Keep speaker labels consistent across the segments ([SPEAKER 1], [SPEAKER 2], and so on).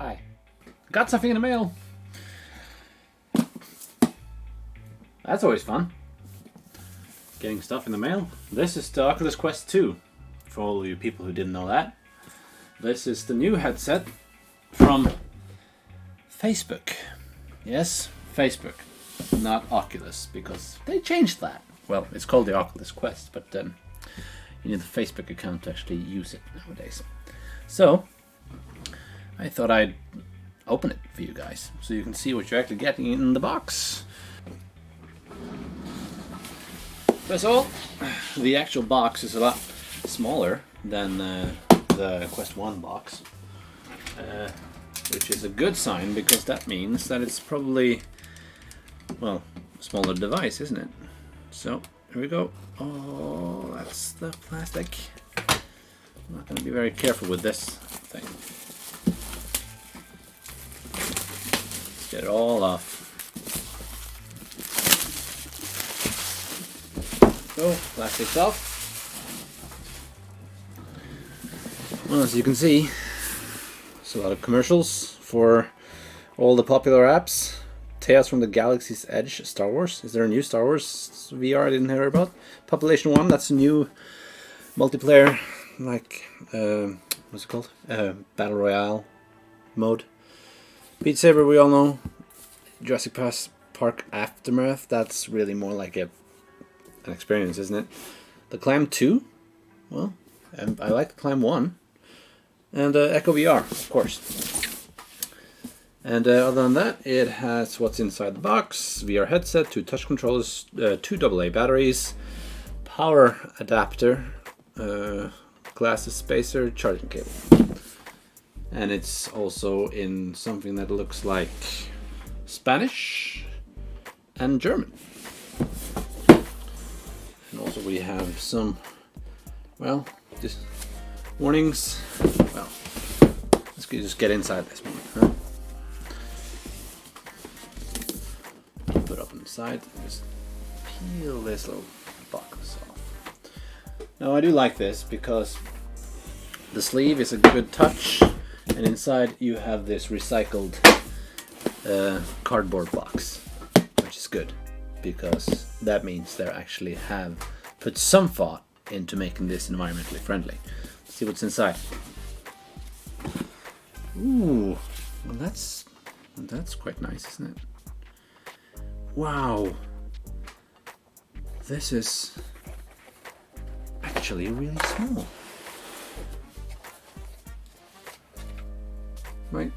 [SPEAKER 1] Hi. Got something in the mail. That's always fun. Getting stuff in the mail. This is the Oculus Quest 2. For all you people who didn't know that. This is the new headset from Facebook. Yes, Facebook. Not Oculus, because they changed that. Well, it's called the Oculus Quest, but you need a Facebook account to actually use it nowadays. So, I thought I'd open it for you guys, so you can see what you're actually getting in the box. First of all, the actual box is a lot smaller than the Quest 1 box, which is a good sign, because that means that it's probably, well, a smaller device, isn't it? So, here we go. Oh, that's the plastic. I'm not going to be very careful with this thing. Let's get it all off. So, plastic's off. Well, as you can see, there's a lot of commercials for all the popular apps. Tales from the Galaxy's Edge, Star Wars. Is there a new Star Wars VR I didn't hear about? Population 1, that's a new multiplayer, like, what's it called? Battle Royale mode. Beat Saber, we all know. Jurassic Park Aftermath, that's really more like an experience, isn't it? The Climb 2, well, I like the Climb 1. And Echo VR, of course. And other than that, it has what's inside the box: VR headset, 2 touch controllers, 2 AA batteries, power adapter, glasses spacer, charging cable. And it's also in something that looks like Spanish and German. And also we have some, well, just warnings. Well, let's just get inside this one, huh? Put up on the side and just peel this little box off. Now I do like this because the sleeve is a good touch, and inside you have this recycled cardboard box, which is good because that means they actually have put some thought into making this environmentally friendly. Let's see what's inside. Ooh, well that's quite nice, isn't it? Wow, this is actually really small. Right.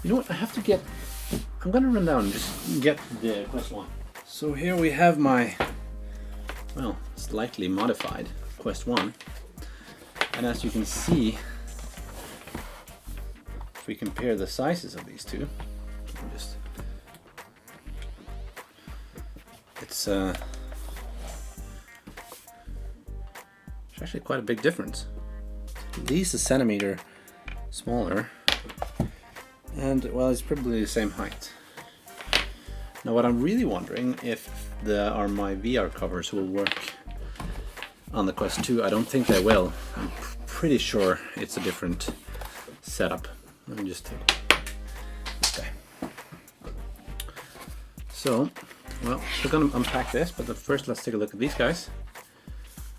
[SPEAKER 1] You know what, I'm gonna run down and just get the Quest 1. So here we have my, well, slightly modified Quest 1. And as you can see, if we compare the sizes of these two, it's actually quite a big difference. At least a centimeter smaller, and well, it's probably the same height. Now what I'm really wondering if my VR covers will work on the Quest 2. I don't think they will. I'm pretty sure it's a different setup. Let me just take this guy. So, well, we're gonna unpack this, but first let's take a look at these guys.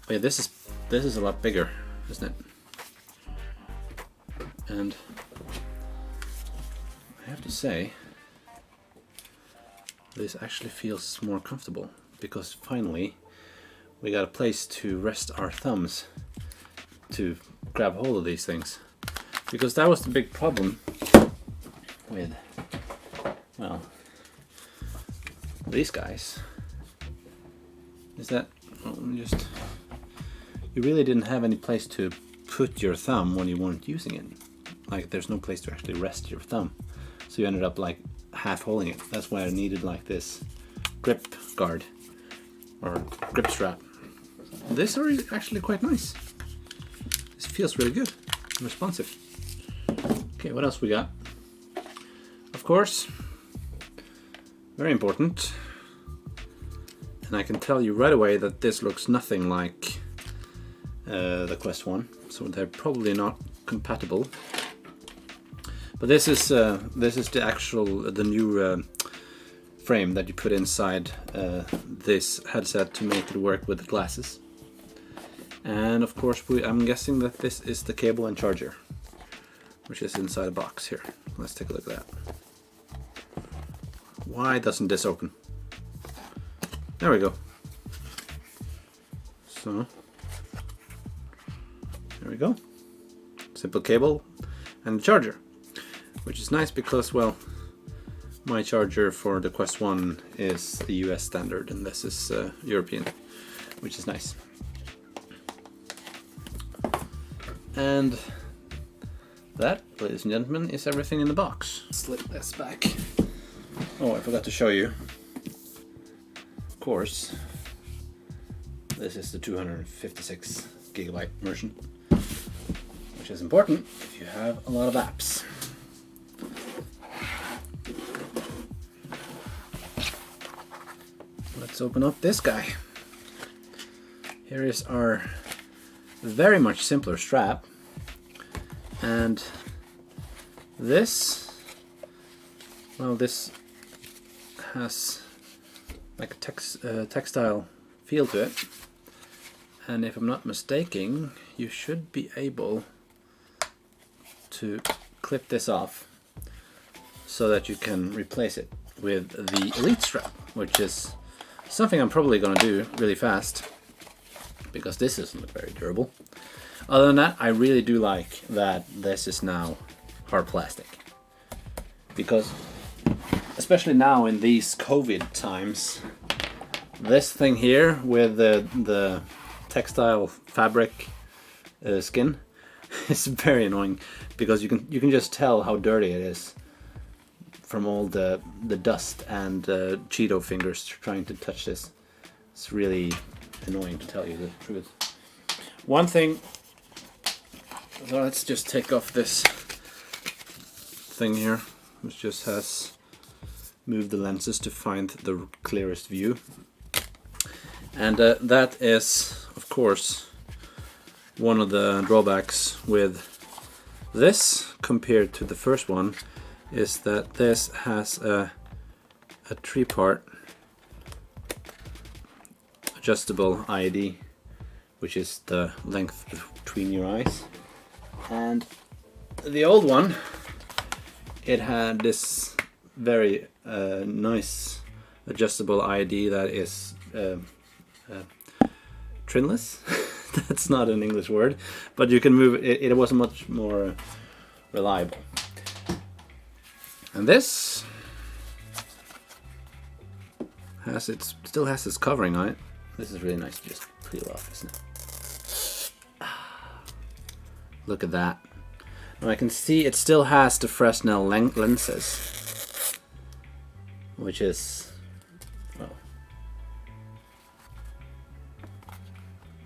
[SPEAKER 1] Oh yeah, this is a lot bigger, isn't it? And I have to say, this actually feels more comfortable, because finally we got a place to rest our thumbs to grab hold of these things. Because that was the big problem with, well, these guys, is that, well, you really didn't have any place to put your thumb when you weren't using it. Like, there's no place to actually rest your thumb. So you ended up like half holding it. That's why I needed like this grip guard or grip strap. This is actually quite nice. This feels really good and responsive. Okay, what else we got? Of course, very important, and I can tell you right away that this looks nothing like the Quest 1, so they're probably not compatible. But this is the actual the new frame that you put inside this headset to make it work with the glasses. And of course, I'm guessing that this is the cable and charger, which is inside a box here. Let's take a look at that. Why doesn't this open? There we go. So, there we go. Simple cable and charger, which is nice because, well, my charger for the Quest 1 is the US standard and this is European, which is nice. And that, ladies and gentlemen, is everything in the box. Slip this back. Oh, I forgot to show you. Of course, this is the 256 gigabyte version, which is important if you have a lot of apps. Let's open up this guy. Here is our very much simpler strap, and this, well, this has like a textile feel to it, and if I'm not mistaken, you should be able to clip this off so that you can replace it with the Elite strap, which is something I'm probably going to do really fast, because this doesn't look very durable. Other than that, I really do like that this is now hard plastic, because especially now in these COVID times, this thing here with the textile fabric skin is very annoying, because you can just tell how dirty it is from all the dust and Cheeto fingers trying to touch this. It's really annoying, to tell you the truth. One thing, so let's just take off this thing here, which just has moved the lenses to find the clearest view. And that is, of course, one of the drawbacks with this compared to the first one, is that this has a 3-part adjustable ID, which is the length between your eyes. And the old one, it had this very nice adjustable ID that is trinless. That's not an English word, but you can move it. It was much more reliable. And this has still has this covering on it. This is really nice to just peel off, isn't it? Look at that. Now I can see it still has the Fresnel lenses, which is, well,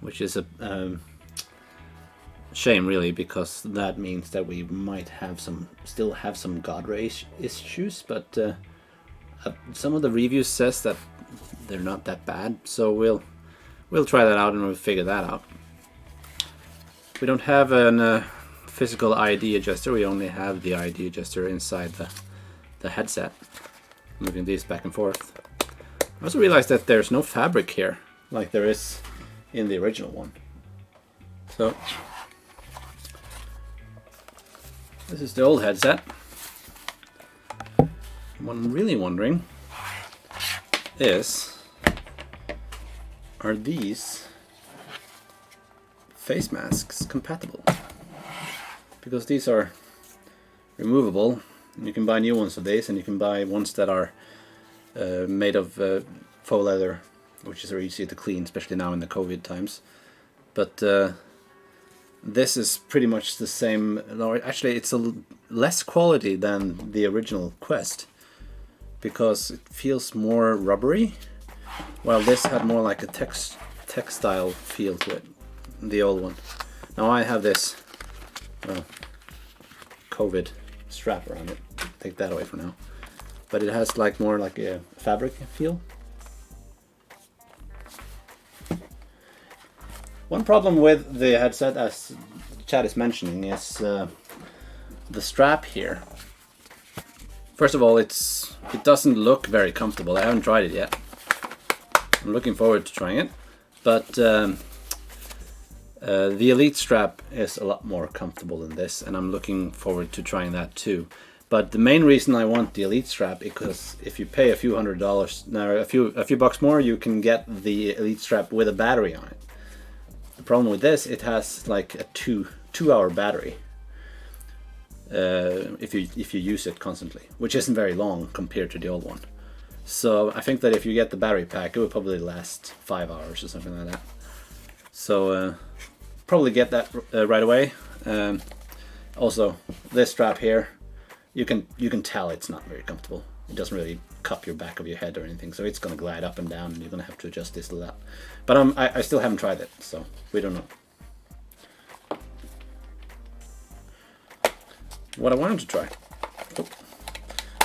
[SPEAKER 1] which is a shame, really, because that means that we might have still have some God ray issues, but some of the reviews says that they're not that bad, so we'll try that out and we'll figure that out. We don't have a physical ID adjuster, we only have the ID adjuster inside the headset, moving these back and forth. I also realized that there's no fabric here like there is in the original one. So this is the old headset. What I'm really wondering is, are these face masks compatible? Because these are removable, and you can buy new ones of these, and you can buy ones that are made of faux leather, which is very easy to clean, especially now in the COVID times. But this is pretty much the same. No, actually, it's less quality than the original Quest, because it feels more rubbery, while this had more like a textile feel to it, the old one. Now I have this COVID strap around it. Take that away for now. But it has like more like a fabric feel. One problem with the headset, as Chad is mentioning, is the strap here. First of all, it doesn't look very comfortable. I haven't tried it yet. I'm looking forward to trying it, but the Elite strap is a lot more comfortable than this, and I'm looking forward to trying that too. But the main reason I want the Elite strap is because if you pay a few $100s, now a few bucks more, you can get the Elite strap with a battery on it. The problem with this, it has like a two-hour battery. If you use it constantly, which isn't very long compared to the old one. So I think that if you get the battery pack, it would probably last 5 hours or something like that. So probably get that right away. Also, this strap here, you can tell it's not very comfortable. It doesn't really cup your back of your head or anything, so it's going to glide up and down, and you're going to have to adjust this a lot. But I still haven't tried it, so we don't know. What I wanted to try,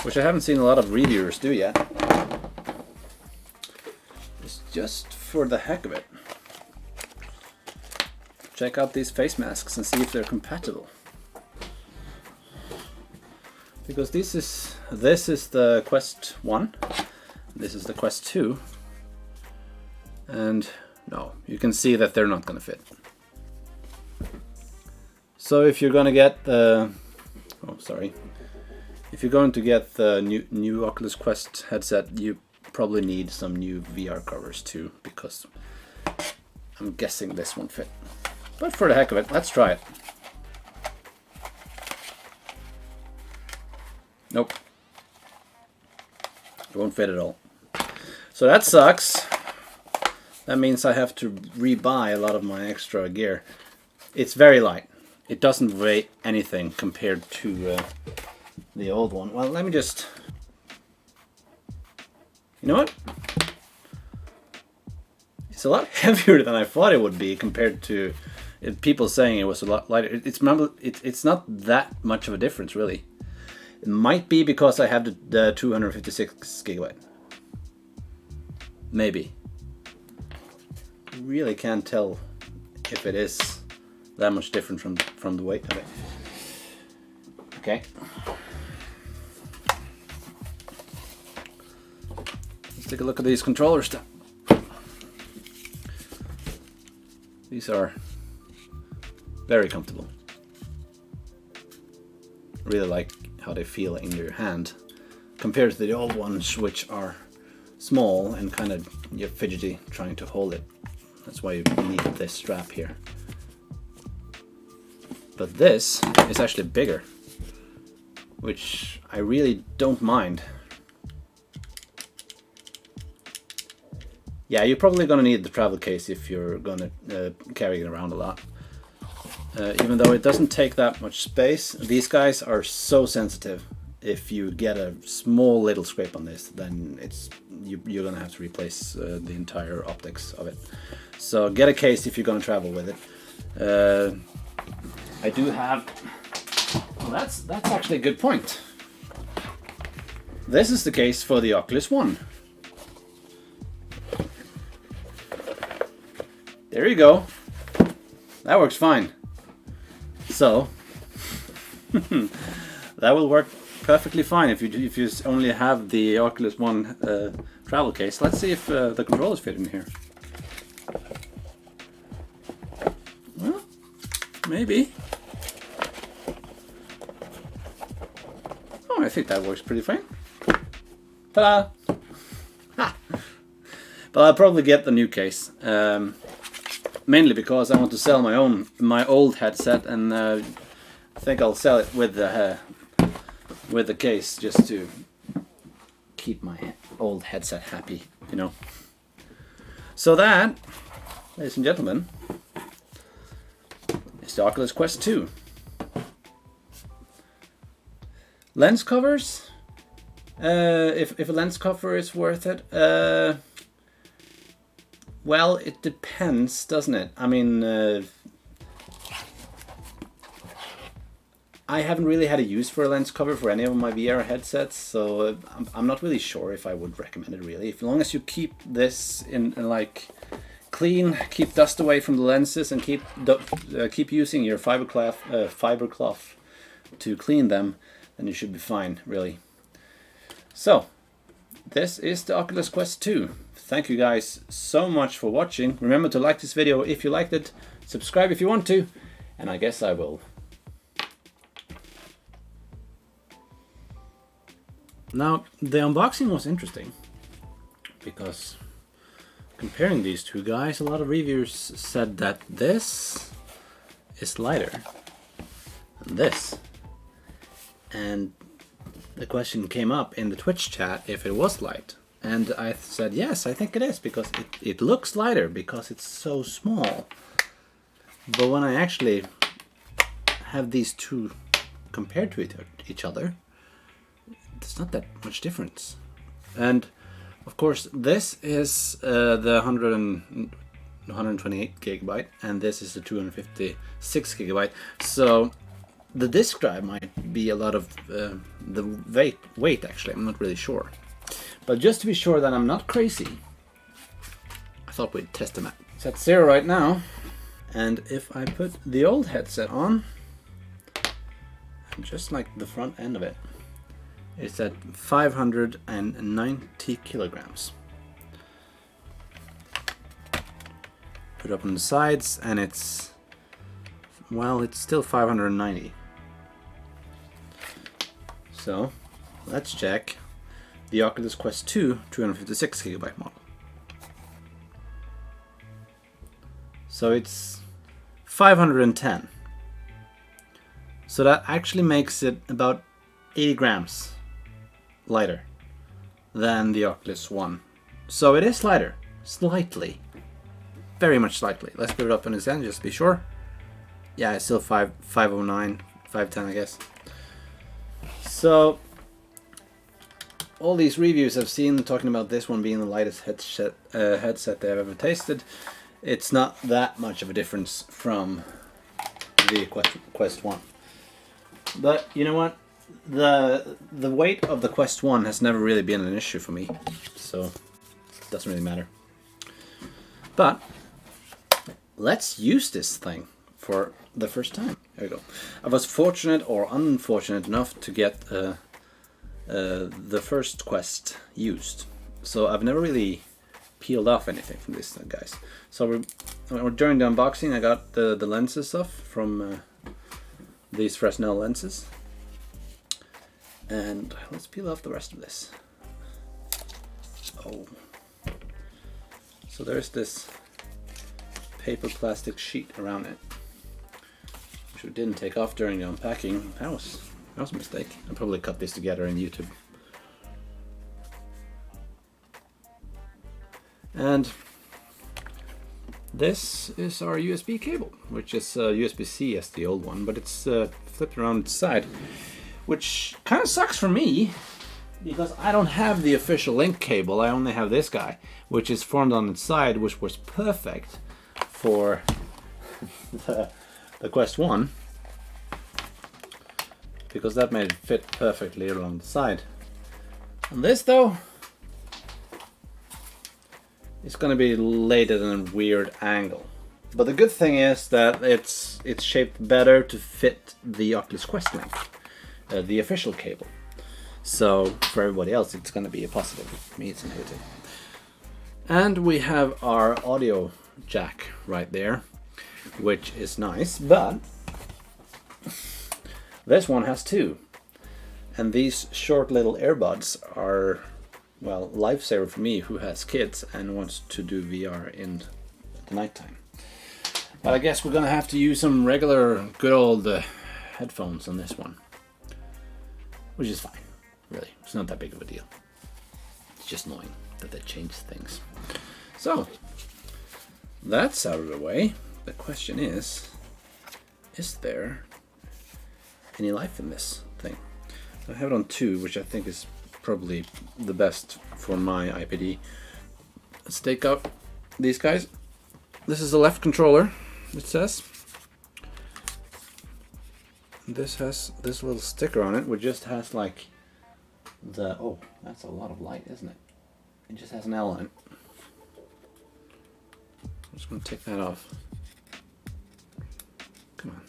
[SPEAKER 1] which I haven't seen a lot of reviewers do yet, is just for the heck of it, check out these face masks and see if they're compatible. Because this is the Quest 1, this is the Quest 2, and no, you can see that they're not going to fit. So if you're going to get the if you're going to get the new Oculus Quest headset, you probably need some new VR covers too, because I'm guessing this won't fit. But for the heck of it, let's try it. Nope. It won't fit at all. So that sucks. That means I have to rebuy a lot of my extra gear. It's very light. It doesn't weigh anything compared to the old one. Well, let me just... You know what? It's a lot heavier than I thought it would be compared to people saying it was a lot lighter. It's not that much of a difference, really. It might be because I have the 256 gigabyte. Maybe. Really can't tell if it is that much different from the weight of it. Okay. Let's take a look at these controllers then. These are very comfortable. Really like how they feel in your hand compared to the old ones, which are small and kind of you're fidgety trying to hold it. That's why you need this strap here. But this is actually bigger, which I really don't mind. Yeah, you're probably gonna need the travel case if you're gonna carry it around a lot. Even though it doesn't take that much space, these guys are so sensitive. If you get a small little scrape on this, then you're gonna have to replace the entire optics of it. So get a case if you're gonna travel with it. I do have... Well, that's actually a good point. This is the case for the Oculus One. There you go. That works fine. So that will work perfectly fine if you only have the Oculus One travel case. Let's see if the controllers fit in here. Well, maybe. Oh, I think that works pretty fine. Ta-da! Ha! But I'll probably get the new case. Mainly because I want to sell my old headset, and I think I'll sell it with the case just to keep my old headset happy, you know. So that, ladies and gentlemen, is the Oculus Quest 2. Lens covers. If a lens cover is worth it. Well, it depends, doesn't it? I mean, I haven't really had a use for a lens cover for any of my VR headsets, so I'm not really sure if I would recommend it really. As long as you keep this in like clean, keep dust away from the lenses, and keep using your fiber cloth to clean them, then you should be fine, really. So, this is the Oculus Quest 2. Thank you guys so much for watching. Remember to like this video if you liked it, subscribe if you want to, and I guess I will. Now, the unboxing was interesting because comparing these two guys, a lot of reviewers said that this is lighter than this. And the question came up in the Twitch chat if it was light. And I said, yes, I think it is, because it looks lighter because it's so small. But when I actually have these two compared to each other, there's not that much difference. And of course, this is the 128 gigabyte, and this is the 256 gigabyte. So the disk drive might be a lot of the weight actually. I'm not really sure. But just to be sure that I'm not crazy, I thought we'd test them out. It's at 0 right now, and if I put the old headset on, just like the front end of it, it's at 590 kilograms. Put it up on the sides, and it's, well, it's still 590. So let's check the Oculus Quest 2 256 gigabyte model. So it's 510. So that actually makes it about 80 grams lighter than the Oculus One. So it is lighter, slightly, very much slightly. Let's put it up on his end just to be sure. Yeah, it's still 509, 510, I guess. So all these reviews I've seen talking about this one being the lightest headset they've ever tasted. It's not that much of a difference from the Quest 1. But you know what? The weight of the Quest 1 has never really been an issue for me, so it doesn't really matter. But let's use this thing for the first time. There we go. I was fortunate or unfortunate enough to get the first Quest used, so I've never really peeled off anything from this, guys. So during the unboxing, I got the lenses off from these Fresnel lenses. And let's peel off the rest of this. Oh. So there's this paper plastic sheet around it, which we didn't take off during the unpacking. That was a mistake. I probably cut this together in YouTube. And this is our USB cable, which is USB-C as the old one, but it's flipped around its side, which kind of sucks for me because I don't have the official link cable. I only have this guy, which is formed on its side, which was perfect for the Quest 1, because that made it fit perfectly along the side. And this, though, it's going to be laid at a weird angle. But the good thing is that it's shaped better to fit the Oculus Quest link, the official cable. So for everybody else, it's going to be a positive. For me, it's a negative. And we have our audio jack right there, which is nice, but this one has two. And these short little earbuds are, well, lifesaver for me who has kids and wants to do VR in the nighttime. But I guess we're gonna have to use some regular good old headphones on this one, which is fine, really. It's not that big of a deal. It's just annoying that they change things. So that's out of the way. The question is there any life in this thing? I have it on 2, which I think is probably the best for my IPD. Let's take out these guys. This is the left controller, it says. This has this little sticker on it, which just has like the, oh, that's a lot of light, isn't it? It just has an L on it. I'm just going to take that off. Come on.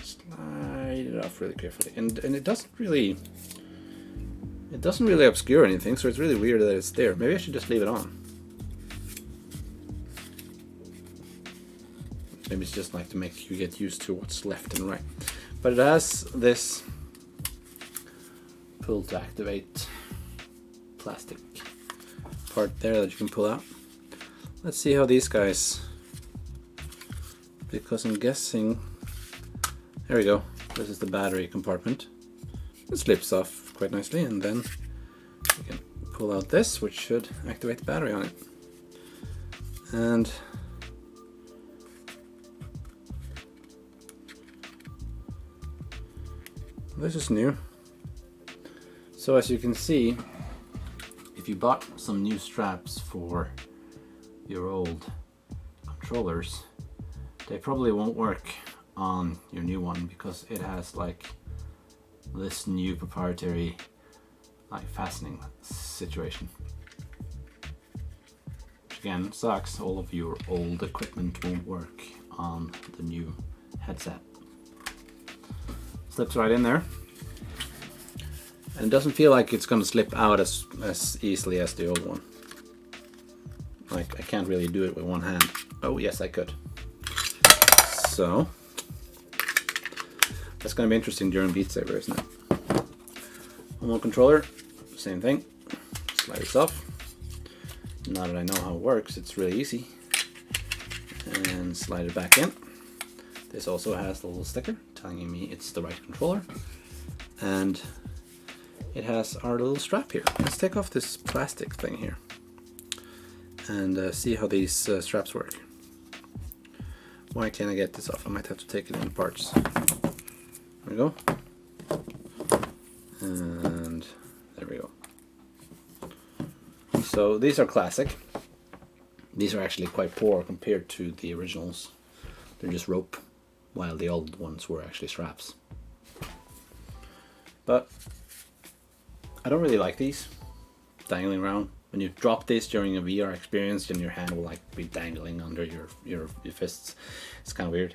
[SPEAKER 1] Slide it off really carefully. And it doesn't really It doesn't really obscure anything, so it's really weird that it's there. Maybe I should just leave it on. Maybe it's just like to make you get used to what's left and right. But it has this pull to activate plastic part there that you can pull out. Let's see how these guys, because I'm guessing, there we go, this is the battery compartment. It slips off quite nicely, and then you can pull out this, which should activate the battery on it. And this is new. So as you can see, if you bought some new straps for your old controllers, they probably won't work on your new one because it has like this new proprietary like fastening situation. Which again sucks, all of your old equipment won't work on the new headset. Slips right in there. And it doesn't feel like it's going to slip out as easily as the old one. Like, I can't really do it with one hand. Oh, yes, I could. So, that's going to be interesting during Beat Saber, isn't it? One more controller, same thing. Slide this off. Now that I know how it works, it's really easy. And slide it back in. This also has a little sticker telling me it's the right controller. And it has our little strap here. Let's take off this plastic thing here and see how these straps work. Why can't I get this off? I might have to take it in parts. There we go. And there we go. So these are classic. These are actually quite poor compared to the originals. They're just rope, while the old ones were actually straps. But I don't really like these dangling around. When you drop this during a VR experience, then your hand will like be dangling under your fists. It's kind of weird.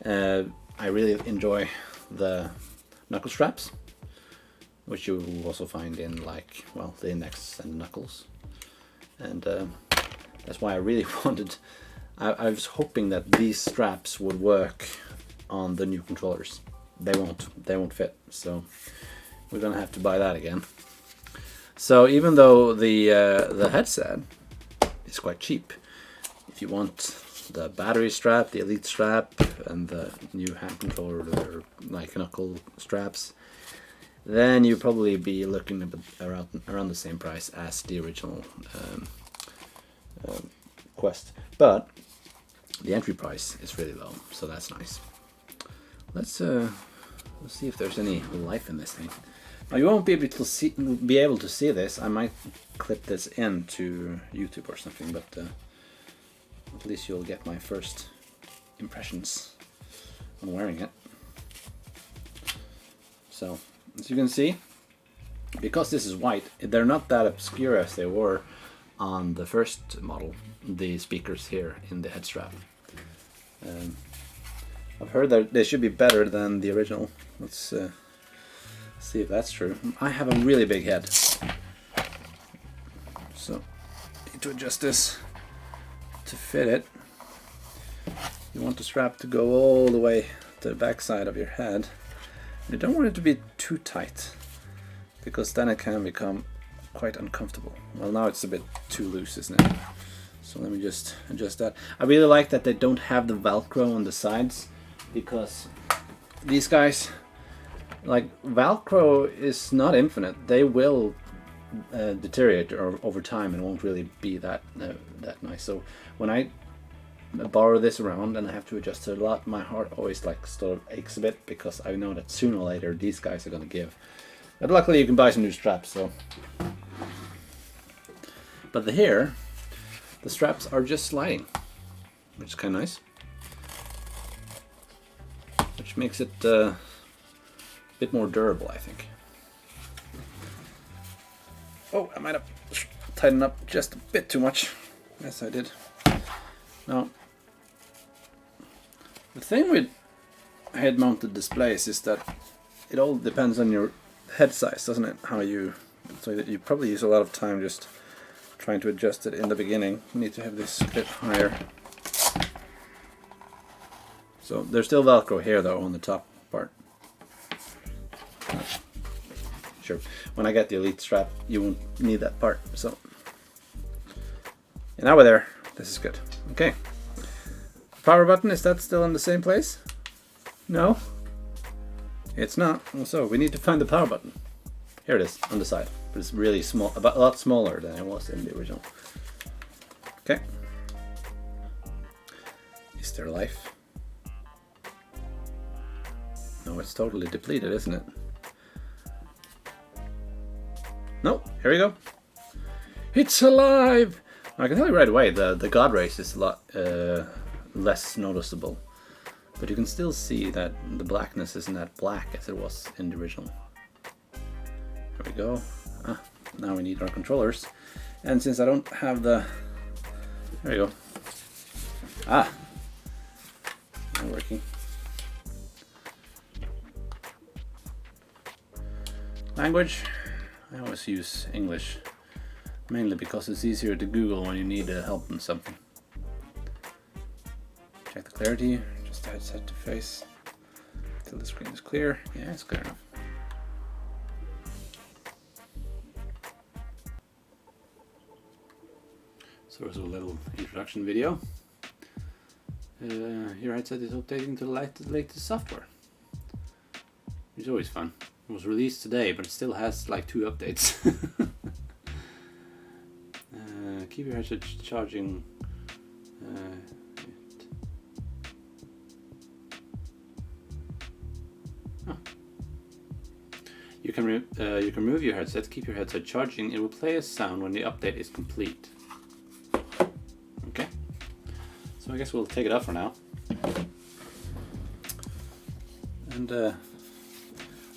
[SPEAKER 1] I really enjoy the knuckle straps, which you will also find in like, well, the index and knuckles. And that's why I really wanted, I was hoping that these straps would work on the new controllers. They won't fit, so we're gonna have to buy that again. So even though the headset is quite cheap, if you want the battery strap, the elite strap, and the new hand controller, or like knuckle straps, then you'll probably be looking around the same price as the original Quest. But the entry price is really low, so that's nice. Let's see if there's any life in this thing. Now you won't be able to see this. I might clip this into YouTube or something, but at least you'll get my first impressions on wearing it. So as you can see, because this is white, they're not that obscure as they were on the first model, the speakers here in the head strap. I've heard that they should be better than the original. Let's see if that's true. I have a really big head, so I need to adjust this to fit it. You want the strap to go all the way to the back side of your head. You don't want it to be too tight, because then it can become quite uncomfortable. Well, now it's a bit too loose, isn't it? So let me just adjust that. I really like that they don't have the Velcro on the sides, because these guys, like, Velcro is not infinite. They will deteriorate over time and won't really be that nice. So when I borrow this around and I have to adjust it a lot, my heart always like sort of aches a bit, because I know that sooner or later these guys are going to give. But luckily you can buy some new straps. So, but the straps are just sliding, which is kind of nice, which makes it a bit more durable, I think. Oh, I might have tightened up just a bit too much. Yes, I did. Now, the thing with head-mounted displays is that it all depends on your head size, doesn't it? How you So you probably use a lot of time just trying to adjust it in the beginning. You need to have this a bit higher. So there's still Velcro here though on the top part. Sure, when I get the Elite strap you won't need that part. So, and now we're there. This is good. Okay. Power button, is that still in the same place? No? It's not. So we need to find the power button. Here it is, on the side. But it's really small, a lot smaller than it was in the original. Okay. Is there life? No, it's totally depleted, isn't it? No, here we go. It's alive! I can tell you right away, the God rays is a lot less noticeable. But you can still see that the blackness isn't that black as it was in the original. There we go. Now we need our controllers. And since I don't have the... There we go. Not working. Language. I always use English. Mainly because it's easier to Google when you need help on something. Check the clarity. Just headset to face. Till the screen is clear. Yeah, it's clear enough. So there's a little introduction video. Your headset is updating to the latest software. It's always fun. It was released today, but it still has like 2 updates. Keep your headset charging. You can remove your headset, keep your headset charging. It will play a sound when the update is complete. Okay. So I guess we'll take it off for now. And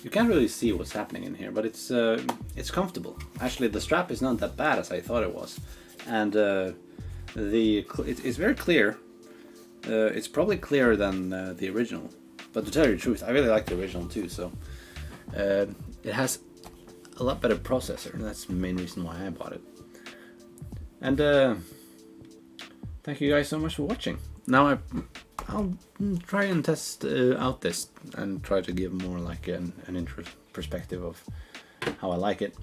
[SPEAKER 1] you can't really see what's happening in here, but it's comfortable. Actually, the strap is not that bad as I thought it was, and it's very clear. It's probably clearer than the original, but to tell you the truth, I really like the original too. So it has a lot better processor, and that's the main reason why I bought it. And thank you guys so much for watching. Now I'll try and test out this and try to give more like an perspective of how I like it.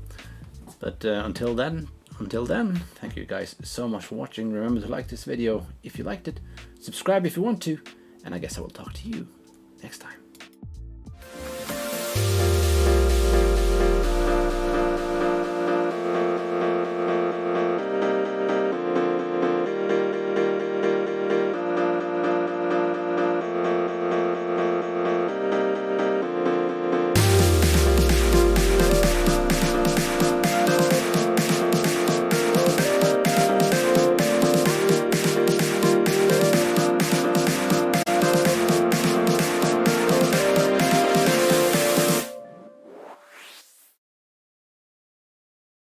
[SPEAKER 1] But until then, thank you guys so much for watching. Remember to like this video if you liked it, subscribe if you want to, and I guess I will talk to you next time.